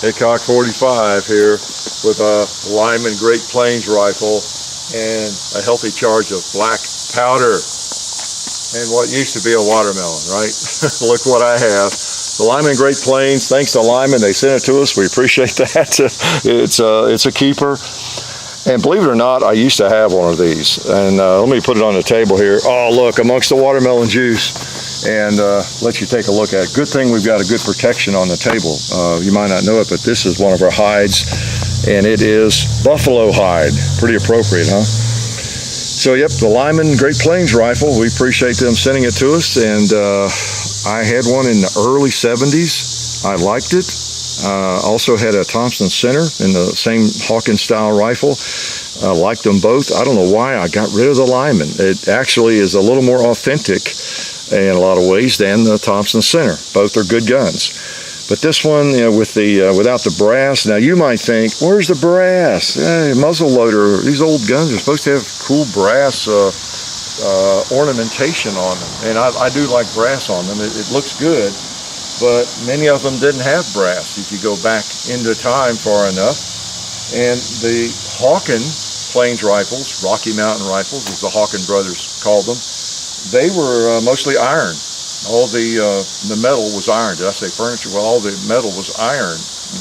Hickok 45 here with a Lyman Great Plains rifle and a healthy charge of black powder and what used to be a watermelon, right? Look what I have. The Lyman Great Plains, thanks to Lyman, they sent it to us. We appreciate that. It's a keeper. And believe it or not, I used to have one of these. And let me put it on the table here. Oh, look, amongst the watermelon juice. And let you take a look at it. Good thing we've got a good protection on the table. You might not know it, but this is one of our hides. And it is buffalo hide. Pretty appropriate, huh? So, yep, the Lyman Great Plains rifle. We appreciate them sending it to us. And I had one in the early 70s. I liked it. Also had a Thompson Center in the same Hawken style rifle. Liked them both. I don't know why I got rid of the Lyman. It actually is a little more authentic in a lot of ways than the Thompson Center. Both are good guns. But this one, you know, with the without the brass. Now you might think, where's the brass? Muzzle loader. These old guns are supposed to have cool brass ornamentation on them, and I do like brass on them. It looks good. But many of them didn't have brass if you go back into time far enough. And the Hawken Plains rifles, Rocky Mountain rifles, as the Hawken brothers called them, they were mostly iron. All the metal was iron. Did I say furniture? Well, all the metal was iron,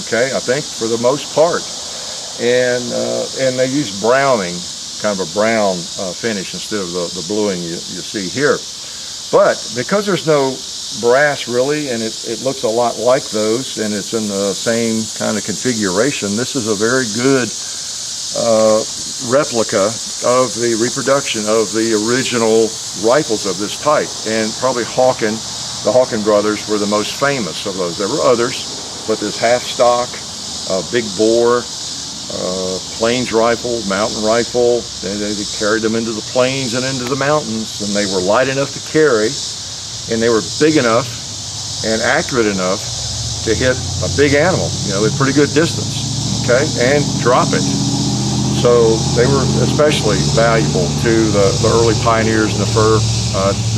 okay, I think, for the most part. And they used browning, kind of a brown finish instead of the bluing you see here. But because there's no brass really, and it looks a lot like those, and it's in the same kind of configuration, this is a very good replica of the reproduction of the original rifles of this type. And probably the Hawken brothers were the most famous of those. There were others, but this half stock, big bore, plains rifle, mountain rifle, they carried them into the plains and into the mountains, and they were light enough to carry. And they were big enough and accurate enough to hit a big animal, you know, at pretty good distance, okay, and drop it. So they were especially valuable to the early pioneers in the fur,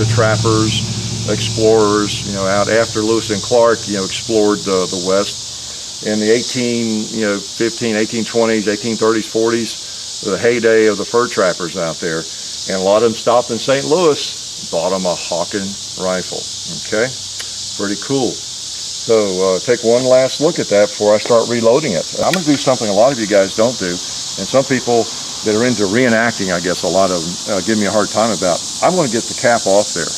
the trappers, explorers, you know, out after Lewis and Clark, you know, explored the West. In the 1820s, 1830s, 40s, the heyday of the fur trappers out there. And a lot of them stopped in St. Louis, bought them a Hawken rifle, okay? Pretty cool. So take one last look at that before I start reloading it. I'm going to do something a lot of you guys don't do, and some people that are into reenacting, I guess a lot of them give me a hard time about. I'm going to get the cap off there.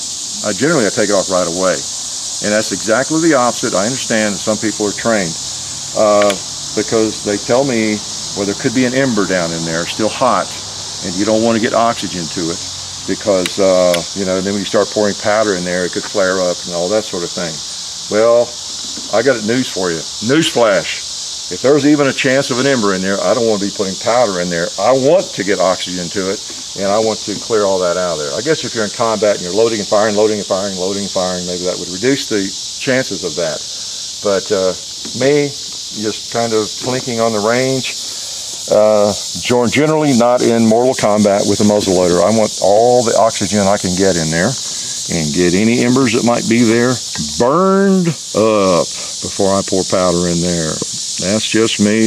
Generally, I take it off right away, and that's exactly the opposite. I understand that some people are trained because they tell me, well, there could be an ember down in there, still hot, and you don't want to get oxygen to it. Because, you know, then when you start pouring powder in there, it could flare up and all that sort of thing. Well, I got news for you. Newsflash. If there's even a chance of an ember in there, I don't want to be putting powder in there. I want to get oxygen to it, and I want to clear all that out of there. I guess if you're in combat and you're loading and firing, maybe that would reduce the chances of that. But me, just kind of plinking on the range, generally not in mortal combat with a muzzleloader. I want all the oxygen I can get in there and get any embers that might be there burned up before I pour powder in there. That's just me.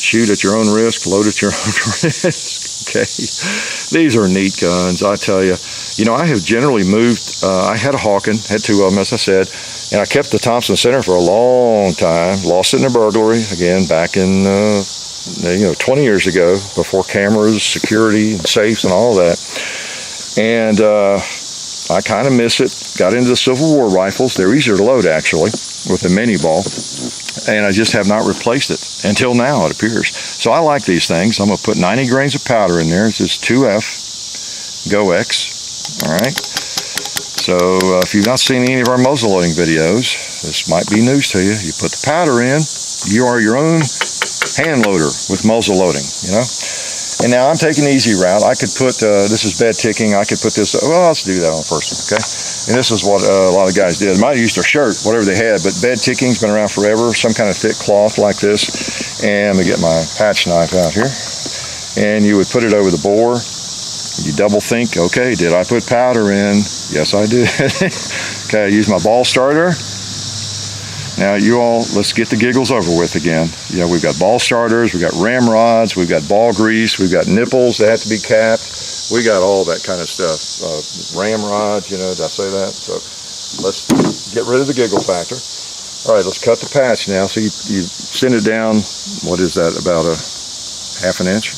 Shoot at your own risk, load at your own risk. Okay, these are neat guns, I tell you. You know, I have generally moved. I had a Hawken, had two of them, as I said, and I kept the Thompson Center for a long time. Lost it in a burglary again back in 20 years ago, before cameras, security, and safes, and all that. And I kind of miss it. Got into the Civil War rifles. They're easier to load, actually, with a mini ball. And I just have not replaced it until now, it appears. So I like these things. I'm going to put 90 grains of powder in there. It's just 2F Go X. All right. So if you've not seen any of our muzzleloading videos, this might be news to you. You put the powder in. You are your own hand loader with muzzle loading, you know. And now I'm taking the easy route. I could put, this is bed ticking. I could put this, well, let's do that on first, okay? And this is what a lot of guys did. Might have used their shirt, whatever they had, but bed ticking's been around forever. Some kind of thick cloth like this. And let me get my patch knife out here. And you would put it over the bore. You double think, okay, did I put powder in? Yes, I did. Okay, I use my ball starter. Now you all, let's get the giggles over with again. You know, we've got ball starters, we've got ramrods, we've got ball grease, we've got nipples that have to be capped. We got all that kind of stuff. Ramrods, you know, did I say that? So let's get rid of the giggle factor. All right, let's cut the patch now. So you send it down, what is that, about a half an inch?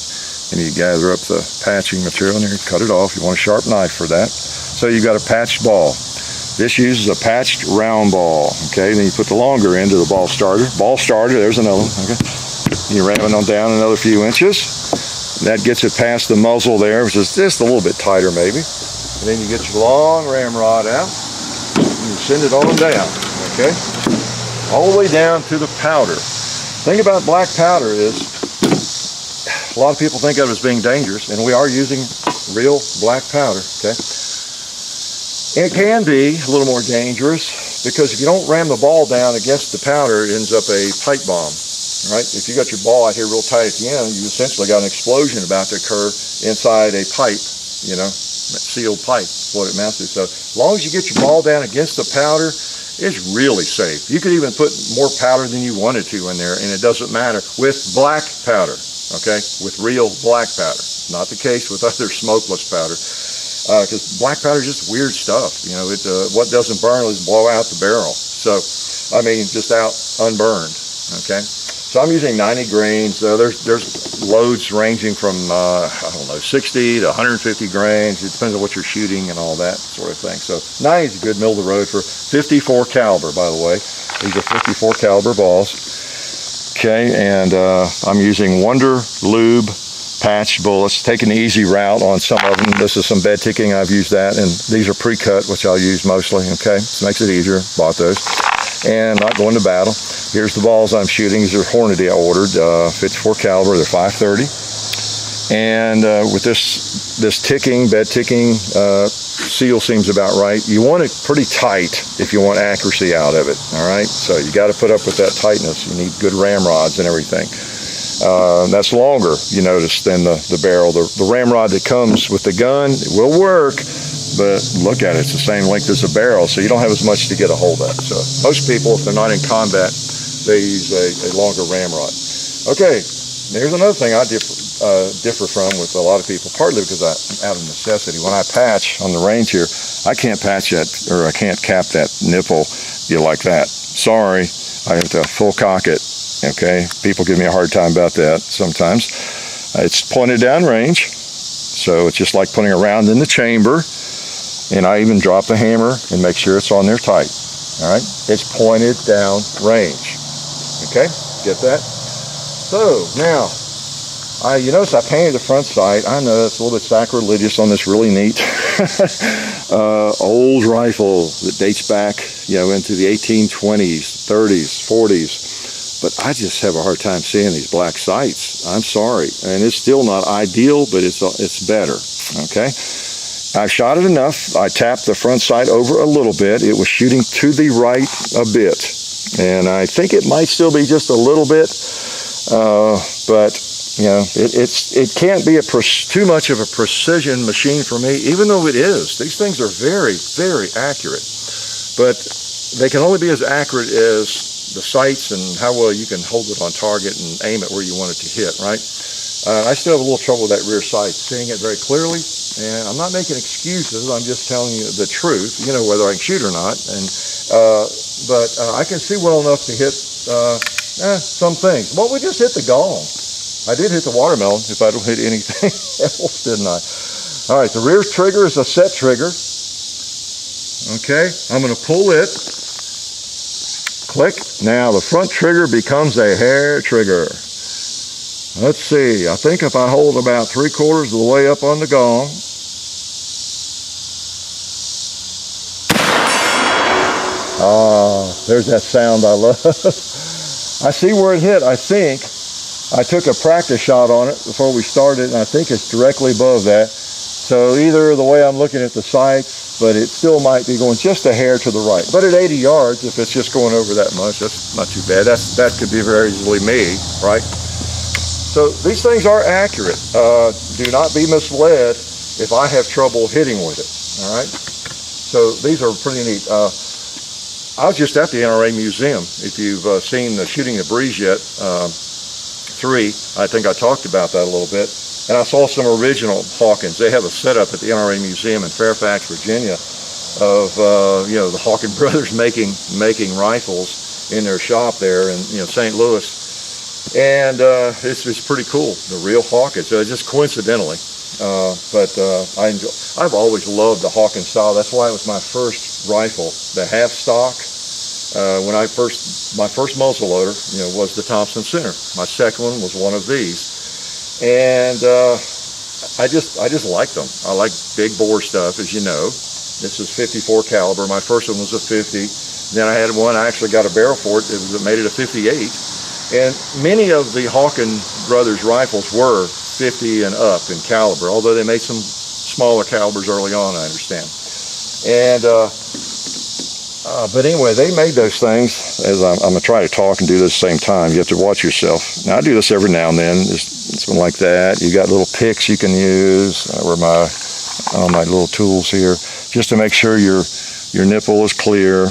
And you gather up the patching material and you cut it off. You want a sharp knife for that. So you've got a patched ball. This uses a patched round ball, okay? Then you put the longer end of the ball starter. Ball starter, there's another one, okay? You ram it on down another few inches. That gets it past the muzzle there, which is just a little bit tighter maybe. And then you get your long ramrod out, and you send it on down, okay? All the way down to the powder. The thing about black powder is, a lot of people think of it as being dangerous, and we are using real black powder, okay? It can be a little more dangerous because if you don't ram the ball down against the powder, it ends up a pipe bomb, right? If you got your ball out here real tight at the end, you essentially got an explosion about to occur inside a pipe, you know, sealed pipe, is what it amounts to. So as long as you get your ball down against the powder, it's really safe. You could even put more powder than you wanted to in there, and it doesn't matter with black powder, okay? With real black powder. Not the case with other smokeless powder. Because black powder is just weird stuff. You know, what doesn't burn is blow out the barrel. So, I mean, just out unburned, okay? So I'm using 90 grains. There's loads ranging from, I don't know, 60 to 150 grains. It depends on what you're shooting and all that sort of thing. So 90 is a good middle of the road for 54 caliber, by the way. These are 54 caliber balls. Okay, and I'm using Wonder Lube patched bullets, taking the easy route on some of them. This is some bed ticking, I've used that, and these are pre-cut, which I'll use mostly, okay? This makes it easier, bought those. And not going to battle. Here's the balls I'm shooting. These are Hornady I ordered, 54 caliber, they're 530. And with this ticking, bed ticking, seal seems about right. You want it pretty tight if you want accuracy out of it, all right? So you got to put up with that tightness. You need good ramrods and everything. That's longer, you notice, than the barrel. The ramrod that comes with the gun, it will work, but look at it, it's the same length as a barrel, so you don't have as much to get a hold of. So most people, if they're not in combat, they use a longer ramrod. Okay, here's another thing I differ from with a lot of people, partly because out of necessity. When I patch on the range here, I can't patch that, or I can't cap that nipple like that. Sorry, I have to full cock it. Okay, people give me a hard time about that sometimes. It's pointed down range, so it's just like putting a round in the chamber, and I even drop the hammer and make sure it's on there tight. All right, it's pointed down range. Okay, get that? So now, you notice I painted the front sight. I know it's a little bit sacrilegious on this really neat old rifle that dates back, into the 1820s, 30s, 40s. But I just have a hard time seeing these black sights. I'm sorry. And it's still not ideal, but it's better, okay? I've shot it enough. I tapped the front sight over a little bit. It was shooting to the right a bit. And I think it might still be just a little bit, but it can't be too much of a precision machine for me, even though it is. These things are very, very accurate. But they can only be as accurate as the sights and how well you can hold it on target and aim it where you want it to hit, right? I still have a little trouble with that rear sight, seeing it very clearly, and I'm not making excuses, I'm just telling you the truth, whether I can shoot or not, but I can see well enough to hit some things. Well, we just hit the gong. I did hit the watermelon, if I don't hit anything else, didn't I? All right, the rear trigger is a set trigger. Okay, I'm going to pull it. Click. Now the front trigger becomes a hair trigger. Let's see. I think if I hold about 3/4 of the way up on the gong. There's that sound I love. I see where it hit. I think I took a practice shot on it before we started, and I think it's directly above that. So either the way I'm looking at the sights, but it still might be going just a hair to the right. But at 80 yards, if it's just going over that much, that's not too bad. That could be very easily me, right? So these things are accurate. Do not be misled if I have trouble hitting with it, all right? So these are pretty neat. I was just at the NRA Museum. If you've seen the Shooting the Breeze yet, 3, I think I talked about that a little bit. And I saw some original Hawkens. They have a setup at the NRA Museum in Fairfax, Virginia, of the Hawken brothers making rifles in their shop there in St. Louis. And it's pretty cool, the real Hawken. So just coincidentally. I've always loved the Hawken style. That's why it was my first rifle, the half stock. My first muzzle loader, was the Thompson Center. My second one was one of these, and I just like them. I like big bore stuff, as you know. This is 54 caliber. My first one was a 50. Then I had one. I actually got a barrel for it. It made it a 58. And many of the Hawken brothers rifles were 50 and up in caliber, although they made some smaller calibers early on, I understand. And but anyway, they made those things. As I'm going to try to talk and do this at the same time, you have to watch yourself. Now, I do this every now and then, just something like that. You got little picks you can use, where all my little tools here, just to make sure your nipple is clear,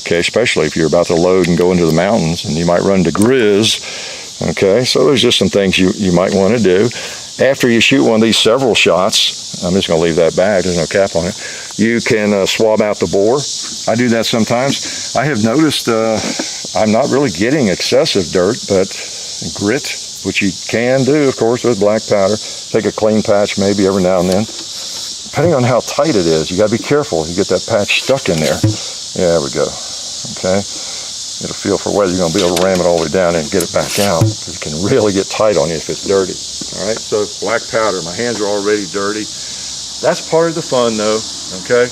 Okay, especially if you're about to load and go into the mountains, and you might run into grizz. Okay, so there's just some things you might want to do. After you shoot one of these several shots, I'm just going to leave that back, there's no cap on it, you can swab out the bore. I do that sometimes. I have noticed I'm not really getting excessive dirt, but grit, which you can do, of course, with black powder. Take a clean patch maybe every now and then. Depending on how tight it is, you got to be careful. You get that patch stuck in there. Yeah, there we go. Okay. Get a feel for whether you're going to be able to ram it all the way down and get it back out, because it can really get tight on you if it's dirty. All right, so black powder. My hands are already dirty. That's part of the fun, though. Okay,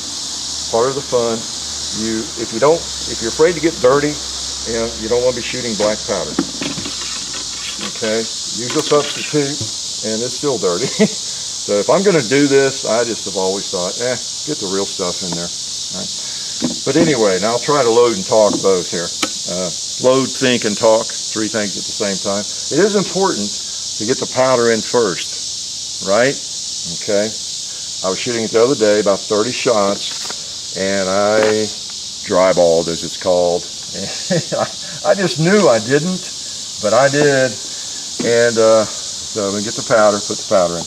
part of the fun. If you're afraid to get dirty, you don't want to be shooting black powder. Okay, use a substitute, and it's still dirty. So if I'm going to do this, I just have always thought, get the real stuff in there. All right. But anyway, now I'll try to load and talk both here. Load, think, and talk, 3 things at the same time. It is important to get the powder in first, right? Okay. I was shooting it the other day, about 30 shots, and I dryballed, as it's called. I just knew I didn't, but I did. And so I'm going to get the powder, put the powder in.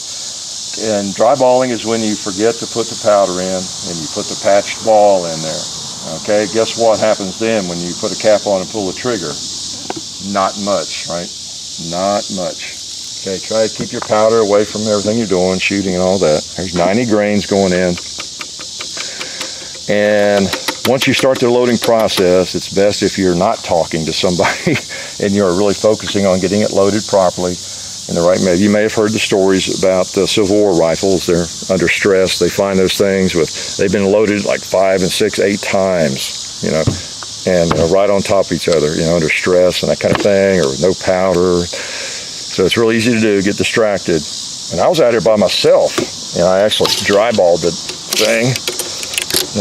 And dryballing is when you forget to put the powder in and you put the patched ball in there. Okay, guess what happens then when you put a cap on and pull the trigger? Not much, right? Not much. Okay, try to keep your powder away from everything you're doing, shooting and all that. There's 90 grains going in. And once you start the loading process, it's best if you're not talking to somebody and you're really focusing on getting it loaded properly. In the right method. You may have heard the stories about the Civil War rifles. They're under stress. They find those things they've been loaded like 5 and 6, 8 times, and right on top of each other, under stress and that kind of thing, or no powder. So it's really easy to do, get distracted. And I was out here by myself, and I actually dryballed the thing.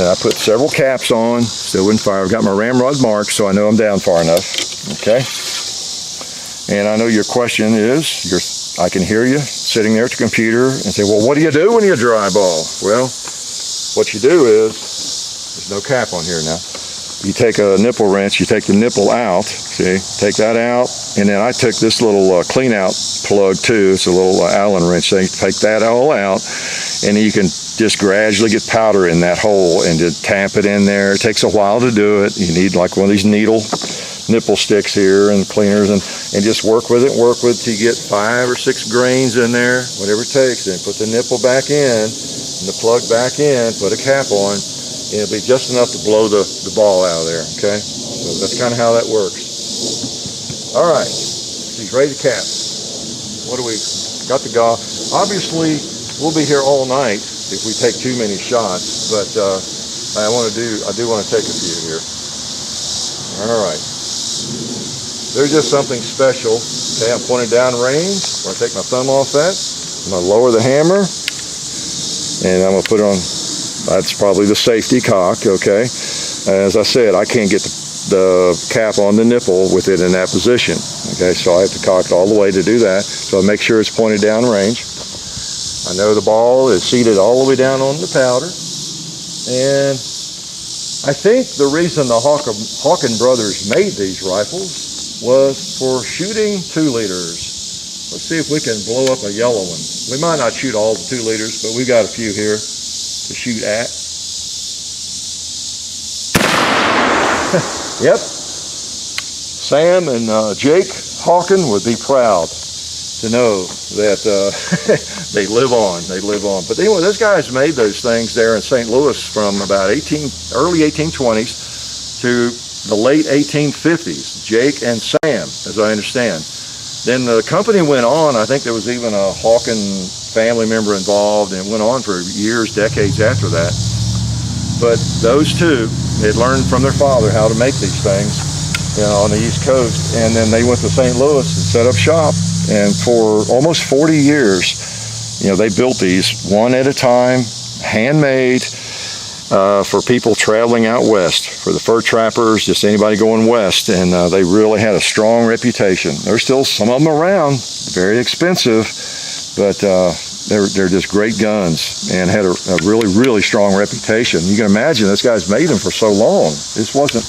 And I put several caps on, still wouldn't fire. I've got my ramrod marked, so I know I'm down far enough. Okay. And I know your question is, I can hear you sitting there at the computer and say, well, what do you do when you dryball? Well, what you do is, there's no cap on here now. You take a nipple wrench, you take the nipple out, see, take that out, and then I took this little clean out plug too. It's a little Allen wrench thing. Take that all out, and you can just gradually get powder in that hole and just tap it in there. It takes a while to do it. You need like one of these nipple sticks here and cleaners, and just work with it till you get 5 or 6 grains in there, whatever it takes. Then put the nipple back in and the plug back in, put a cap on, and it'll be just enough to blow the ball out of there. Okay, so that's kind of how that works. All right, he's ready to cap. What do we got? The gauge. Obviously we'll be here all night if we take too many shots, but I do want to take a few here. All right. There's just something special. Okay, I'm pointing down range. When I take my thumb off that, I'm going to lower the hammer, and I'm going to put it on. That's probably the safety cock. Okay. As I said, I can't get the cap on the nipple with it in that position. Okay, so I have to cock it all the way to do that. So I make sure it's pointed down range. I know the ball is seated all the way down on the powder. And I think the reason the Hawken brothers made these rifles was for shooting 2-liters. Let's see if we can blow up a yellow one. We might not shoot all the 2-liters, but we got a few here to shoot at. Yep. Sam and Jake Hawken would be proud to know that they live on. They live on. But anyway, those guys made those things there in St. Louis from about early 1820s to the late 1850s. Jake and Sam, as I understand. Then the company went on. I think there was even a Hawken family member involved, and it went on for years, decades after that. But those two had learned from their father how to make these things, you know, on the East Coast, and then they went to St. Louis and set up shop. And for almost 40 years, you know, they built these one at a time, handmade, for people traveling out west, for the fur trappers, just anybody going west, and they really had a strong reputation. There's still some of them around, very expensive, but they're just great guns and had a really, really strong reputation. You can imagine this guy's made them for so long. This wasn't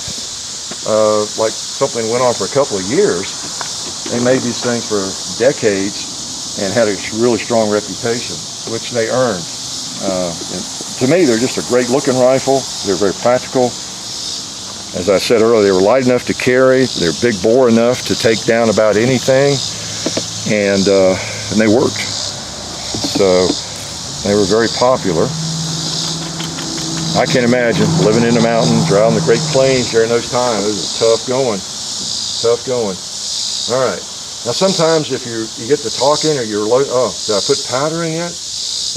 like something went on for a couple of years. They made these things for decades and had a really strong reputation, which they earned. To me, they're just a great looking rifle. They're very practical. As I said earlier, they were light enough to carry. They're big bore enough to take down about anything, and they worked. So they were very popular. I can imagine living in the mountains, around the Great Plains during those times. It was tough going. Tough going. All right. Now sometimes if you get to talking or you're low, oh, did I put powder in yet?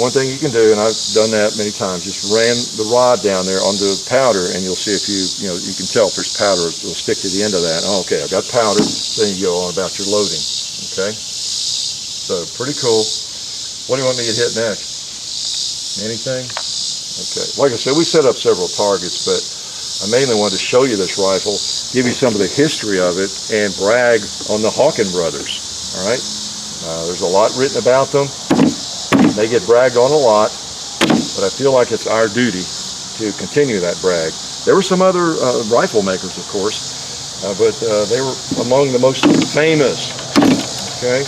One thing you can do, and I've done that many times, just ram the rod down there onto the powder, and you'll see if you can tell if there's powder. It'll stick to the end of that. Oh, okay, I've got powder. Then you go on about your loading. Okay, so pretty cool. What do you want me to hit next? Anything? Okay. Like I said, we set up several targets, but I mainly wanted to show you this rifle, give you some of the history of it, and brag on the Hawken brothers. All right. There's a lot written about them. They get bragged on a lot, but I feel like it's our duty to continue that brag. There were some other rifle makers, of course, but they were among the most famous, okay?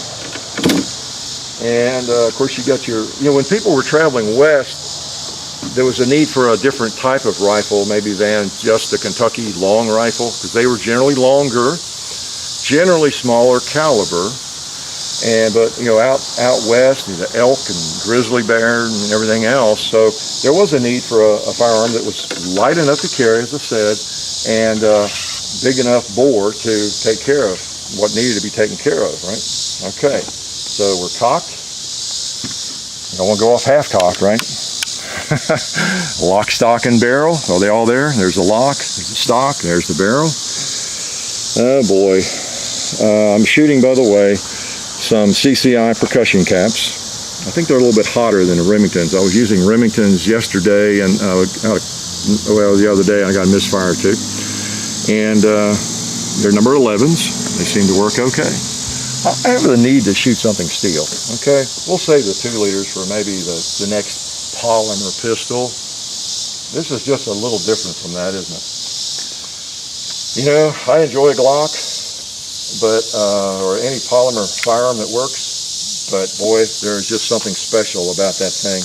And, of course, you got your, when people were traveling west, there was a need for a different type of rifle, maybe than just the Kentucky long rifle, because they were generally longer, generally smaller caliber. But out west, the elk and grizzly bear and everything else. So there was a need for a firearm that was light enough to carry, as I said, and big enough bore to take care of what needed to be taken care of, right? Okay, so we're cocked. I don't want to go off half-cocked, right? Lock, stock, and barrel. Are they all there? There's the lock, there's the stock, there's the barrel. Oh boy. I'm shooting, by the way, some CCI percussion caps. I think they're a little bit hotter than the Remingtons. I was using Remingtons yesterday, and the other day I got a misfire too. And they're number 11s. They seem to work okay. I have the need to shoot something steel. Okay, we'll save the 2-liters for maybe the next polymer pistol. This is just a little different from that, isn't it? You know, I enjoy a Glock, but or any polymer firearm that works, but boy, there's just something special about that thing.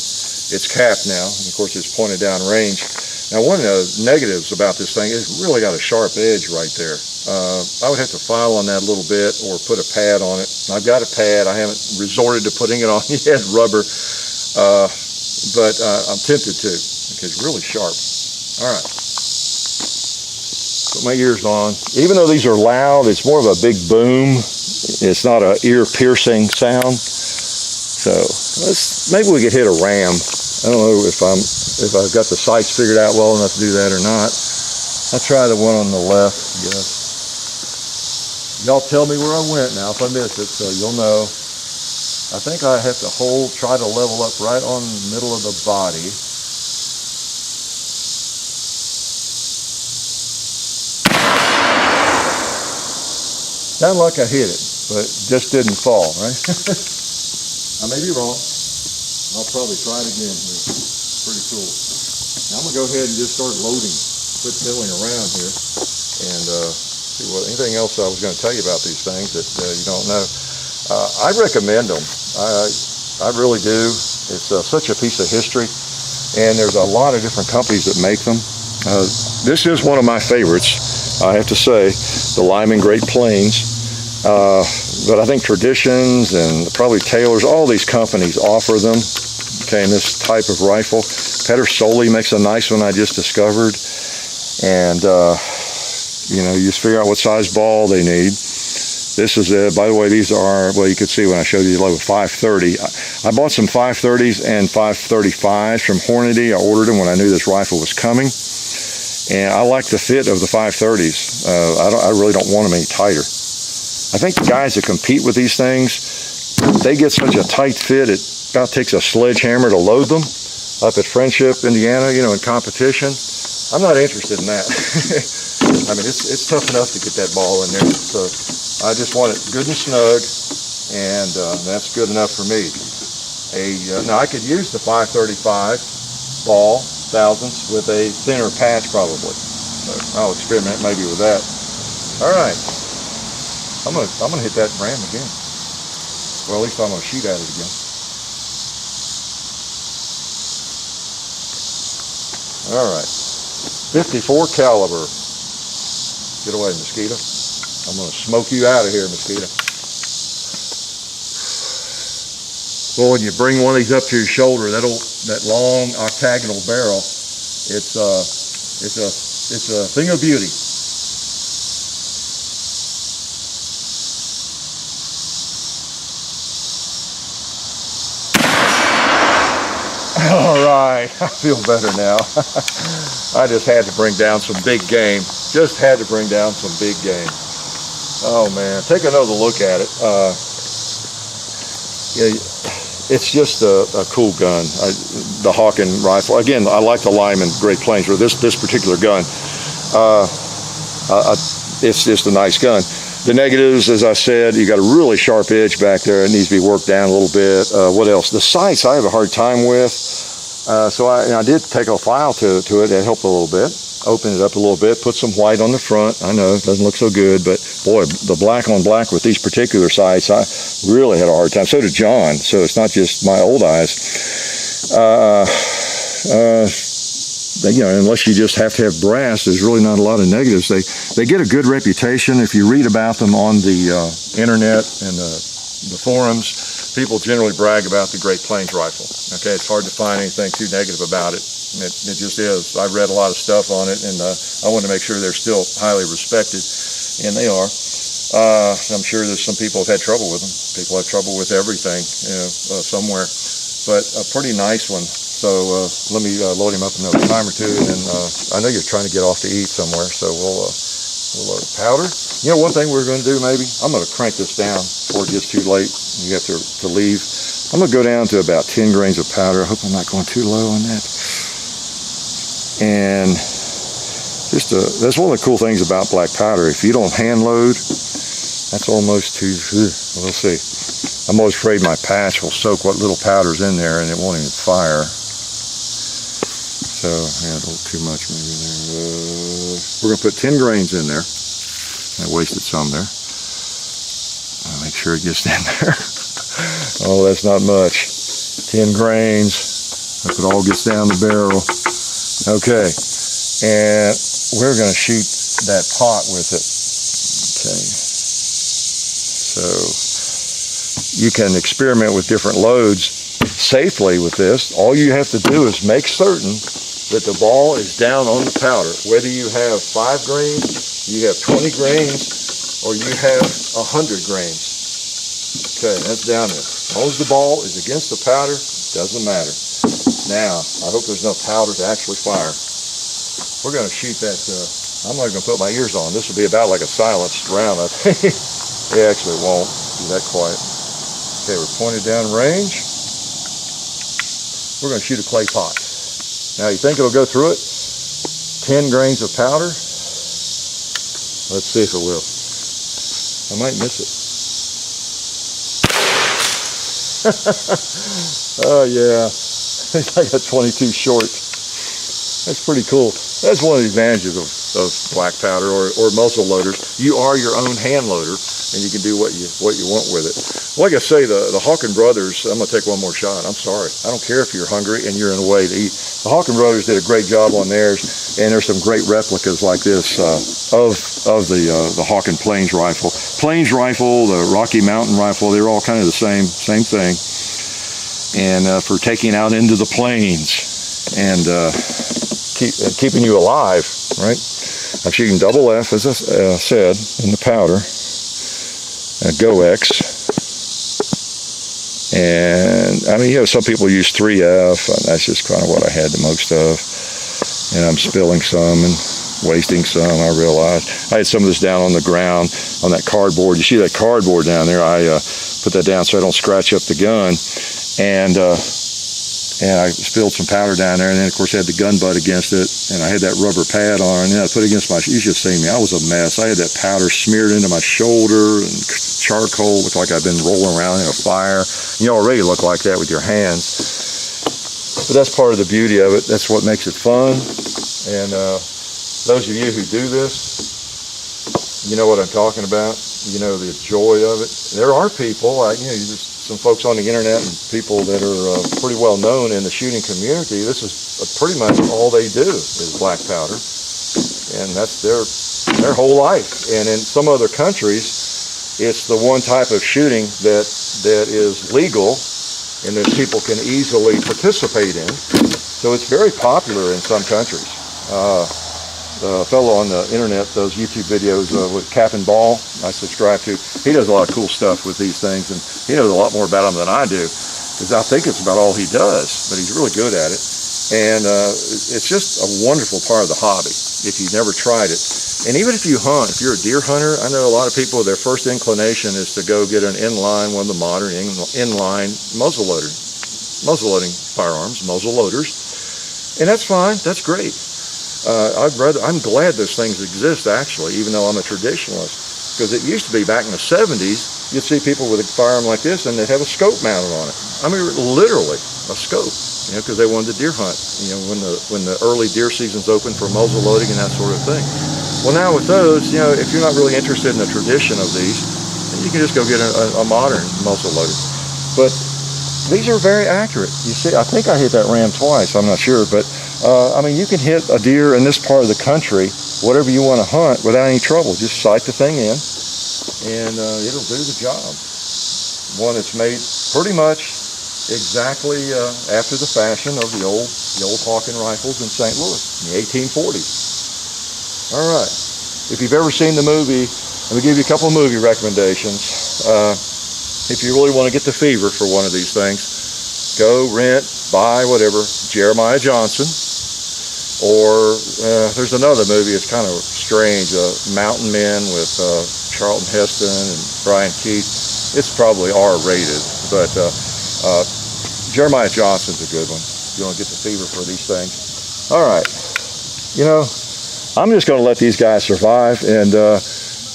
It's capped now, and of course it's pointed down range. Now one of the negatives about this thing is it's really got a sharp edge right there. I would have to file on that a little bit or put a pad on it. I've got a pad. I haven't resorted to putting it on yet, rubber, but I'm tempted to because it's really sharp. All right. Put my ears on. Even though these are loud, it's more of a big boom. It's not an ear-piercing sound. So maybe we could hit a ram. I don't know if I've got the sights figured out well enough to do that or not. I'll try the one on the left, I guess. Y'all tell me where I went now if I miss it, so you'll know. I think I have to try to level up right on the middle of the body. Sounded like I hit it, but just didn't fall, right? I may be wrong. I'll probably try it again here. Pretty cool. I'm going to go ahead and just start loading, quit fiddling around here, and see what anything else I was going to tell you about these things that you don't know. I recommend them. I really do. It's such a piece of history, and there's a lot of different companies that make them. This is one of my favorites, I have to say, the Lyman Great Plains. But I think Traditions and probably Taylor's, all these companies offer them. Okay, and this type of rifle. Pedersoli makes a nice one I just discovered. And, you know, you just figure out what size ball they need. This is, by the way, these are, well, you could see when I showed you the logo, 530. I bought some 530s and 535s from Hornady. I ordered them when I knew this rifle was coming. And I like the fit of the 530s. I really don't want them any tighter. I think the guys that compete with these things, they get such a tight fit, it about takes a sledgehammer to load them up at Friendship, Indiana, you know, in competition. I'm not interested in that. I mean, it's tough enough to get that ball in there. So I just want it good and snug, and that's good enough for me. Now, I could use the 535 ball, thousandths, with a thinner patch probably. So I'll experiment maybe with that. All right. I'm gonna hit that ram again. Well, at least I'm gonna shoot at it again. All right, 54 caliber. Get away, mosquito. I'm gonna smoke you out of here, mosquito. Well, when you bring one of these up to your shoulder, that long octagonal barrel, it's a thing of beauty. All right, I feel better now. I just had to bring down some big game. Just had to bring down some big game. Oh man, take another look at it. Yeah, it's just a cool gun. The Hawken rifle. Again, I like the Lyman Great Plains, or this particular gun. It's just a nice gun. The negatives, as I said, you got a really sharp edge back there. It needs to be worked down a little bit. What else? The sights I have a hard time with. So I did take a file to it. It helped a little bit. Open it up a little bit. Put some white on the front. I know it doesn't look so good, but boy, the black on black with these particular sights, I really had a hard time. So did John. So it's not just my old eyes. You know, unless you just have to have brass, there's really not a lot of negatives. They get a good reputation. If you read about them on the internet and the forums, people generally brag about the Great Plains rifle. Okay, it's hard to find anything too negative about it. It just is. I read a lot of stuff on it, and I want to make sure they're still highly respected, and they are. I'm sure there's some people have had trouble with them. People have trouble with everything, you know, somewhere, but a pretty nice one. So let me load him up another time or two, and then I know you're trying to get off to eat somewhere, so we'll load powder. You know, one thing we're going to do maybe, I'm going to crank this down before it gets too late. You have to leave. I'm going to go down to about 10 grains of powder. I hope I'm not going too low on that. And just that's one of the cool things about black powder. If you don't hand load, that's almost too. We'll see. I'm always afraid my patch will soak what little powder's in there, and it won't even fire. So, yeah, a little too much maybe there. We're going to put 10 grains in there. I wasted some there. I'll make sure it gets in there. Oh, that's not much. 10 grains. Hope it all gets down the barrel. Okay. And we're going to shoot that pot with it. Okay. So, you can experiment with different loads safely with this. All you have to do is make certain that the ball is down on the powder. Whether you have 5 grains, you have 20 grains, or you have 100 grains. Okay, that's down there. As long as the ball is against the powder, doesn't matter. Now, I hope there's enough powder to actually fire. We're going to shoot that. I'm not going to put my ears on. This will be about like a silenced round, I think. It actually won't be that quiet. Okay, we're pointed down range. We're going to shoot a clay pot. Now, you think it'll go through it? 10 grains of powder. Let's see if it will. I might miss it. Oh, yeah. I got 22 short. That's pretty cool. That's one of the advantages of black powder or muzzle loaders. You are your own hand loader, and you can do what you want with it. Like I say, the Hawken brothers, I'm going to take one more shot. I'm sorry. I don't care if you're hungry and you're in a way to eat. The Hawken brothers did a great job on theirs, and there's some great replicas like this of the Hawken Plains rifle. Plains rifle, the Rocky Mountain rifle, they're all kind of the same thing. And for taking out into the plains and keeping you alive, right? I'm shooting double F, as I said, in the powder, Go X. And I mean, some people use 3F, and that's just kind of what I had the most of. And I'm spilling some and wasting some, I realized. I had some of this down on the ground on that cardboard. You see that cardboard down there? I put that down so I don't scratch up the gun. And I spilled some powder down there, and then of course I had the gun butt against it, and I had that rubber pad on, and then I put it against my, you should have seen me, I was a mess. I had that powder smeared into my shoulder, and charcoal, looked like I'd been rolling around in a fire. You already look like that with your hands. But that's part of the beauty of it. That's what makes it fun. And those of you who do this, you know what I'm talking about. You know the joy of it. There are people, there's some folks on the internet and people that are pretty well known in the shooting community. This is pretty much all they do is black powder, and that's their whole life. And in some other countries, it's the one type of shooting that is legal and that people can easily participate in. So it's very popular in some countries. The fellow on the internet does YouTube videos with Cap and Ball, I subscribe to. He does a lot of cool stuff with these things, and he knows a lot more about them than I do, because I think it's about all he does, but he's really good at it. And it's just a wonderful part of the hobby if you've never tried it. And even if you hunt, if you're a deer hunter, I know a lot of people, their first inclination is to go get an inline, one of the modern inline muzzleloading firearms, muzzle loaders. And that's fine, that's great. I'm glad those things exist, actually, even though I'm a traditionalist, because it used to be back in the 70s, you'd see people with a firearm like this and they'd have a scope mounted on it. I mean, literally a scope, because they wanted to deer hunt, when the early deer season's open for muzzle loading and that sort of thing. Well, now with those, if you're not really interested in the tradition of these, then you can just go get a modern muzzle loader. But these are very accurate. You see, I think I hit that ram twice, I'm not sure, but I mean, you can hit a deer in this part of the country, whatever you want to hunt, without any trouble. Just sight the thing in, and it'll do the job. One that's made pretty much exactly after the fashion of the old Hawken rifles in St. Louis in the 1840s. All right. If you've ever seen the movie, let me give you a couple of movie recommendations. If you really want to get the fever for one of these things, go rent, buy, whatever, Jeremiah Johnson. Or there's another movie, it's kind of strange, Mountain Men with Charlton Heston and Brian Keith. It's probably R-rated, but Jeremiah Johnson's a good one if you want to get the fever for these things. All right, I'm just going to let these guys survive, and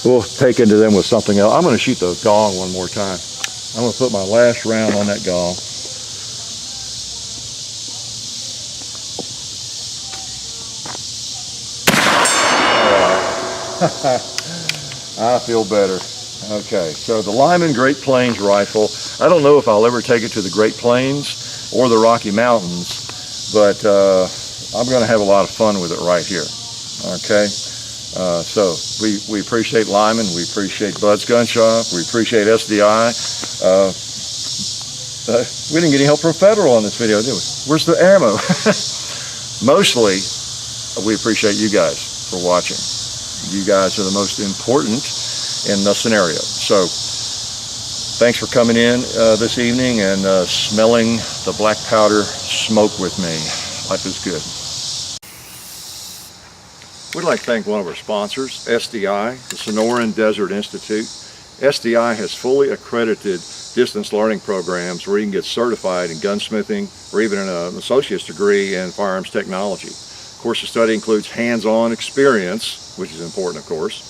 we'll take into them with something else. I'm going to shoot the gong one more time. I'm going to put my last round on that gong. I feel better. Okay, so the Lyman Great Plains rifle, I don't know if I'll ever take it to the Great Plains or the Rocky Mountains, but I'm going to have a lot of fun with it right here. Okay, so we appreciate Lyman, we appreciate Bud's Gun Shop, we appreciate SDI. We didn't get any help from Federal on this video, did we? Where's the ammo? Mostly, we appreciate you guys for watching. You guys are the most important in the scenario. So thanks for coming in this evening and smelling the black powder smoke with me. Life is good. We'd like to thank one of our sponsors, SDI, the Sonoran Desert Institute. SDI has fully accredited distance learning programs where you can get certified in gunsmithing or even an associate's degree in firearms technology. Of course, the study includes hands-on experience, which is important, of course.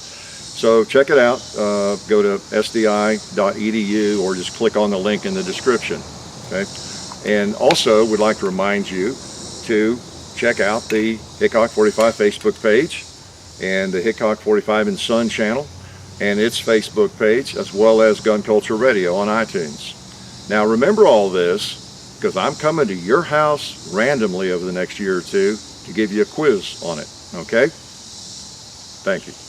So check it out. Go to sdi.edu or just click on the link in the description. Okay. And also, we'd like to remind you to check out the Hickok 45 Facebook page and the Hickok 45 and Son channel and its Facebook page, as well as Gun Culture Radio on iTunes. Now remember all this, because I'm coming to your house randomly over the next year or two to give you a quiz on it, okay? Thank you.